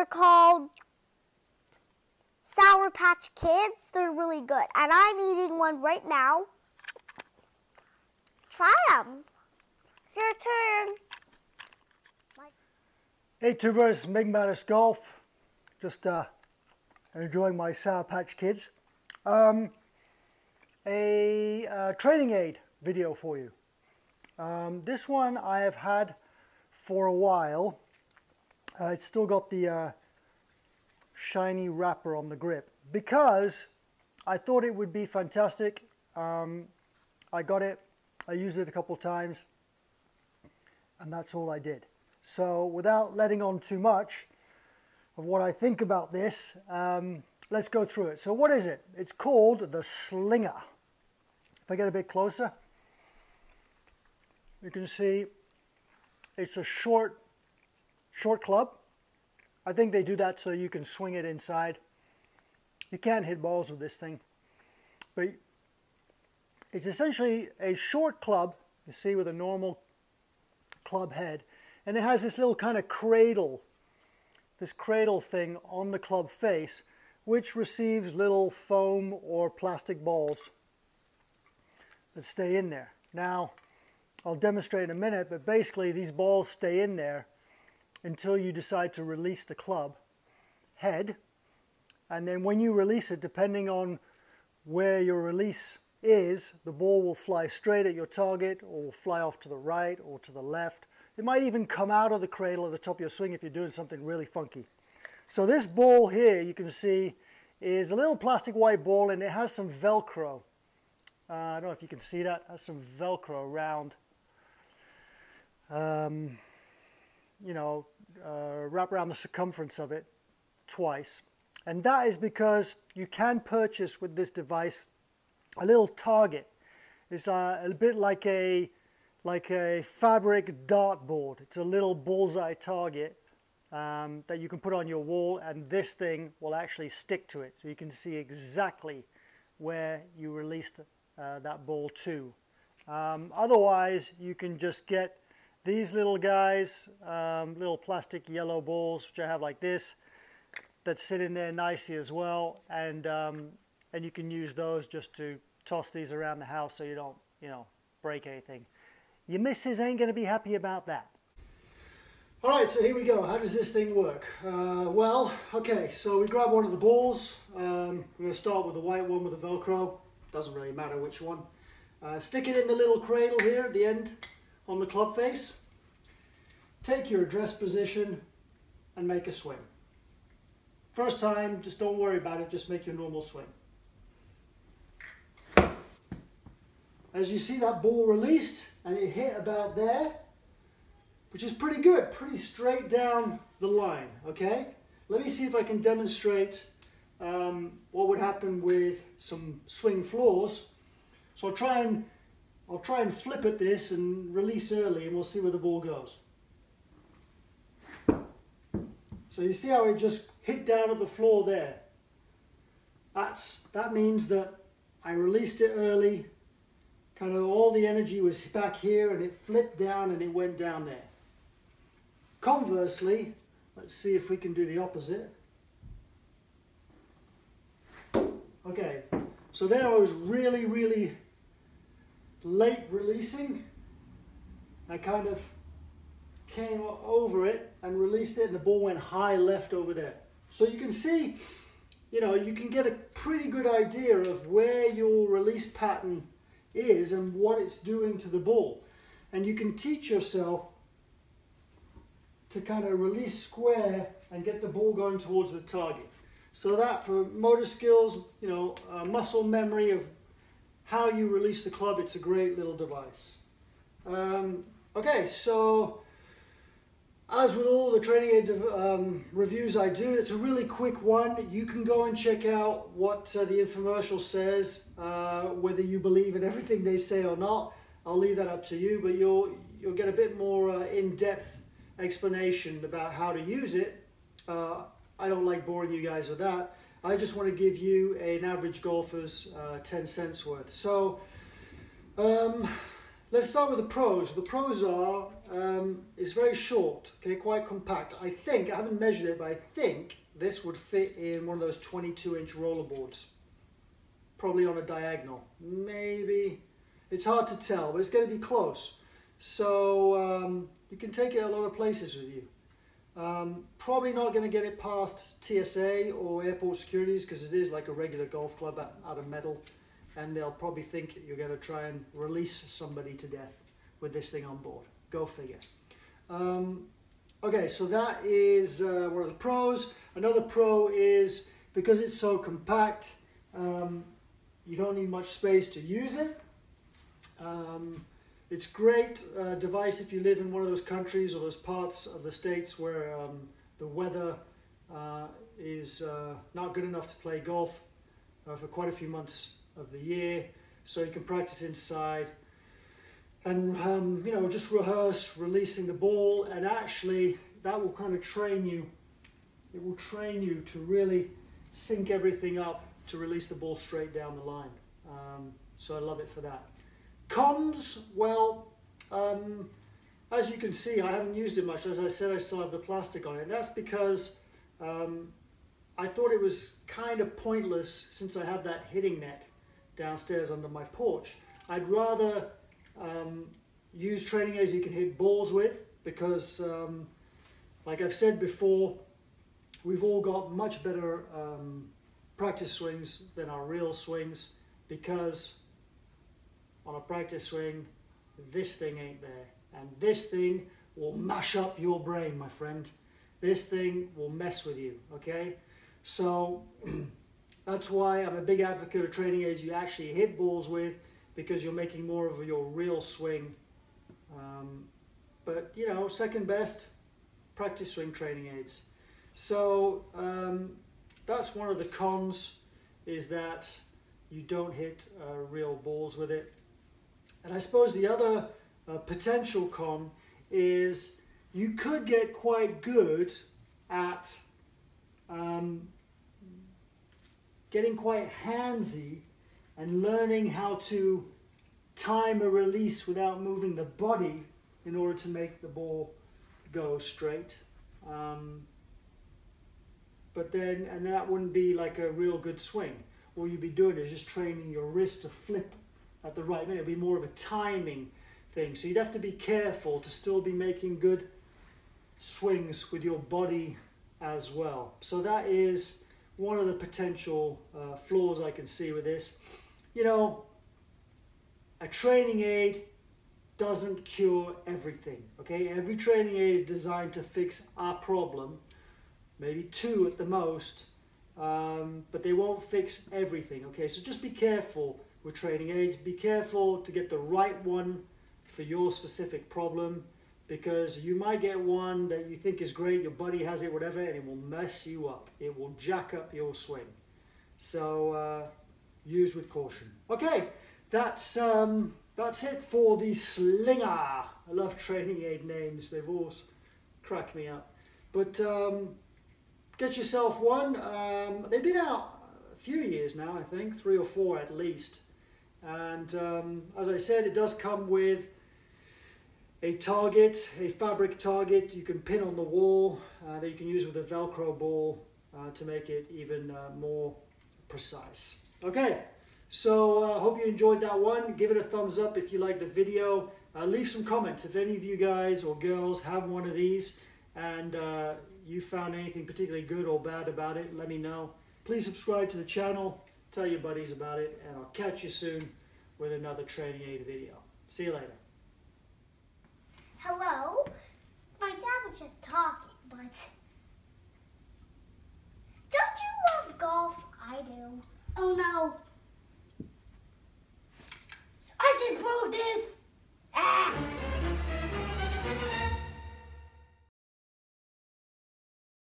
They're called Sour Patch Kids. They're really good. And I'm eating one right now. Try them. Your turn. Hey tubers, MIGMATIS Golf. Just enjoying my Sour Patch Kids. A training aid video for you. This one I have had for a while. It's still got the shiny wrapper on the grip because I thought it would be fantastic. I got it, I used it a couple times, and that's all I did. So without letting on too much of what I think about this, let's go through it. So what is it? It's called the Slinger. If I get a bit closer, you can see it's a short club. I think they do that so you can swing it inside. You can't hit balls with this thing, but it's essentially a short club, you see, with a normal club head, and it has this little kind of cradle, this cradle thing on the club face, which receives little foam or plastic balls that stay in there. Now, I'll demonstrate in a minute, but basically these balls stay in there until you decide to release the club head. And then when you release it, depending on where your release is, the ball will fly straight at your target or will fly off to the right or to the left. It might even come out of the cradle at the top of your swing if you're doing something really funky. So this ball here, you can see, is a little plastic white ball, and it has some Velcro. I don't know if you can see that. It has some Velcro around, wrap around the circumference of it twice. And that is because you can purchase with this device a little target. It's a bit like a fabric dartboard. It's a little bullseye target that you can put on your wall, and this thing will actually stick to it. So you can see exactly where you released that ball to. Otherwise, you can just get these little guys, little plastic yellow balls, which I have like this, that sit in there nicely as well, and you can use those just to toss these around the house so you don't, break anything. Your missus ain't going to be happy about that. All right, so here we go. How does this thing work? Well, okay, so we grab one of the balls. We're going to start with the white one with the Velcro. Doesn't really matter which one. Stick it in the little cradle here at the end on the club face. Take your address position and make a swing. First time, just don't worry about it, just make your normal swing. As you see, that ball released and it hit about there, which is pretty good, pretty straight down the line, okay? Let me see if I can demonstrate what would happen with some swing floors. So I'll try and flip at this and release early, and we'll see where the ball goes. So you see how it just hit down at the floor there? That means that I released it early, kind of all the energy was back here, and it flipped down and it went down there. Conversely, let's see if we can do the opposite. Okay, so there I was really, really late releasing. I kind of came over it and released it, and the ball went high left over there. So you can see, you can get a pretty good idea of where your release pattern is and what it's doing to the ball. And you can teach yourself to kind of release square and get the ball going towards the target. So that, for motor skills, muscle memory of how you release the club, it's a great little device. Okay, so as with all the training aid reviews I do, it's a really quick one. You can go and check out what the infomercial says, whether you believe in everything they say or not. I'll leave that up to you, but you'll get a bit more in-depth explanation about how to use it. I don't like boring you guys with that. I just want to give you an average golfer's 10 cents worth. So let's start with the pros. The pros are, it's very short, okay, quite compact. I think, I haven't measured it, but I think this would fit in one of those 22-inch rollerboards. Probably on a diagonal. Maybe. It's hard to tell, but it's going to be close. So you can take it a lot of places with you. Probably not going to get it past TSA or airport securities because it is like a regular golf club out of metal, and they'll probably think you're going to try and release somebody to death with this thing on board. Go figure. Okay, so that is one of the pros. Another pro is because it's so compact, you don't need much space to use it. It's a great device if you live in one of those countries or those parts of the States where the weather is not good enough to play golf for quite a few months of the year. So you can practice inside and you know, just rehearse releasing the ball, and actually that will kind of train you. It will train you to really sync everything up to release the ball straight down the line. So I love it for that. Cons, well, as you can see, I haven't used it much. As I said, I still have the plastic on it. That's because I thought it was kind of pointless since I have that hitting net downstairs under my porch. I'd rather use training aids you can hit balls with because, like I've said before, we've all got much better practice swings than our real swings because on a practice swing, this thing ain't there. And this thing will mash up your brain, my friend. This thing will mess with you, okay? So that's why I'm a big advocate of training aids you actually hit balls with, because you're making more of your real swing. But, you know, second best, practice swing training aids. So that's one of the cons, is that you don't hit real balls with it. And I suppose the other potential con is you could get quite good at getting quite handsy and learning how to time a release without moving the body in order to make the ball go straight. But then, and that wouldn't be like a real good swing. All you'd be doing is just training your wrist to flip at the right minute. It'd be more of a timing thing. So you'd have to be careful to still be making good swings with your body as well. So that is one of the potential flaws I can see with this. You know, a training aid doesn't cure everything, okay? Every training aid is designed to fix a problem, maybe two at the most, but they won't fix everything, okay? So just be careful with training aids. Be careful to get the right one for your specific problem, because you might get one that you think is great, your buddy has it, whatever, and it will mess you up. It will jack up your swing. So use with caution. Okay, that's it for the Slinger. I love training aid names. They've always cracked me up. But get yourself one. They've been out a few years now, I think, 3 or 4 at least. And as I said, it does come with a target, a fabric target you can pin on the wall that you can use with a Velcro ball to make it even more precise. Okay, so I hope you enjoyed that one. Give it a thumbs up if you like the video. Leave some comments if any of you guys or girls have one of these and you found anything particularly good or bad about it. Let me know. Please subscribe to the channel, tell your buddies about it, and I'll catch you soon with another training aid video. See you later. Hello? My dad was just talking, but... Don't you love golf? I do. Oh no. I just broke this!